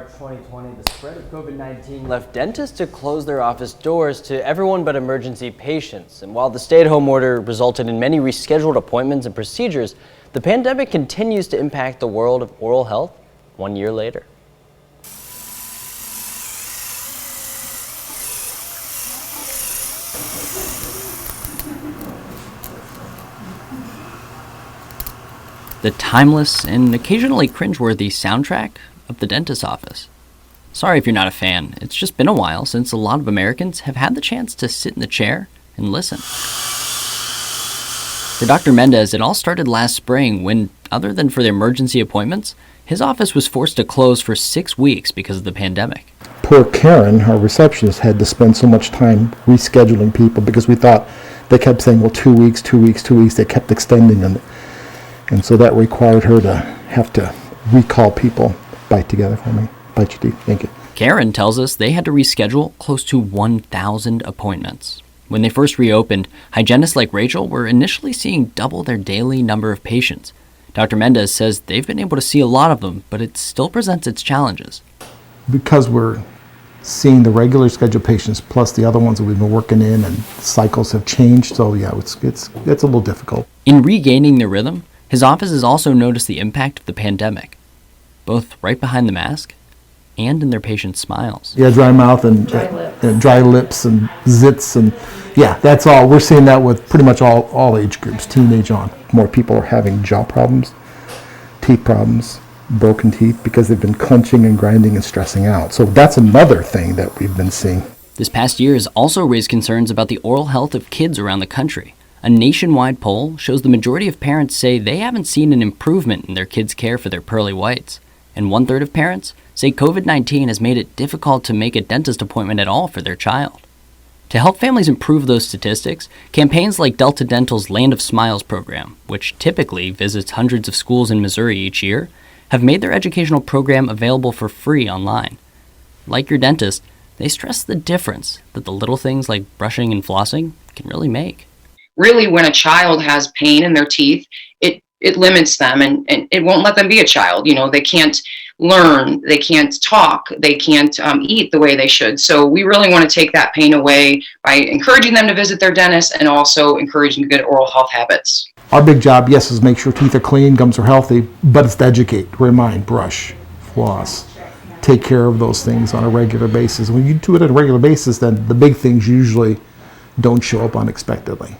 2020, the spread of COVID-19 left dentists to close their office doors to everyone but emergency patients. And while the stay-at-home order resulted in many rescheduled appointments and procedures, the pandemic continues to impact the world of oral health 1 year later. The timeless and occasionally cringeworthy soundtrack of the dentist's office. Sorry if you're not a fan, it's just been a while since a lot of Americans have had the chance to sit in the chair and listen. For Dr. Mendez, it all started last spring when, other than for the emergency appointments, his office was forced to close for 6 weeks because of the pandemic. Poor Karen, our receptionist, had to spend so much time rescheduling people because we thought they kept saying, well, 2 weeks, 2 weeks, 2 weeks. They kept extending them. And so that required her to have to recall people. Bite together for me. Bite your teeth. Thank you. Karen tells us they had to reschedule close to 1,000 appointments. When they first reopened, hygienists like Rachel were initially seeing double their daily number of patients. Dr. Mendez says they've been able to see a lot of them, but it still presents its challenges. Because we're seeing the regular scheduled patients plus the other ones that we've been working in, and cycles have changed, so yeah, it's a little difficult. In regaining their rhythm, his office has also noticed the impact of the pandemic, both right behind the mask and in their patients' smiles. Yeah, dry mouth and dry lips and zits, and yeah, that's all. We're seeing that with pretty much all age groups, teenage on. More people are having jaw problems, teeth problems, broken teeth, because they've been clenching and grinding and stressing out. So that's another thing that we've been seeing. This past year has also raised concerns about the oral health of kids around the country. A nationwide poll shows the majority of parents say they haven't seen an improvement in their kids' care for their pearly whites. And 1/3 of parents say COVID-19 has made it difficult to make a dentist appointment at all for their child. To help families improve those statistics, campaigns like Delta Dental's Land of Smiles program, which typically visits hundreds of schools in Missouri each year, have made their educational program available for free online. Like your dentist, they stress the difference that the little things like brushing and flossing can really make. Really, when a child has pain in their teeth, it limits them and it won't let them be a child. You know, they can't learn, they can't talk, they can't eat the way they should. So we really want to take that pain away by encouraging them to visit their dentist and also encouraging good oral health habits. Our big job, yes, is make sure teeth are clean, gums are healthy, but it's to educate, remind, brush, floss, take care of those things on a regular basis. When you do it on a regular basis, then the big things usually don't show up unexpectedly.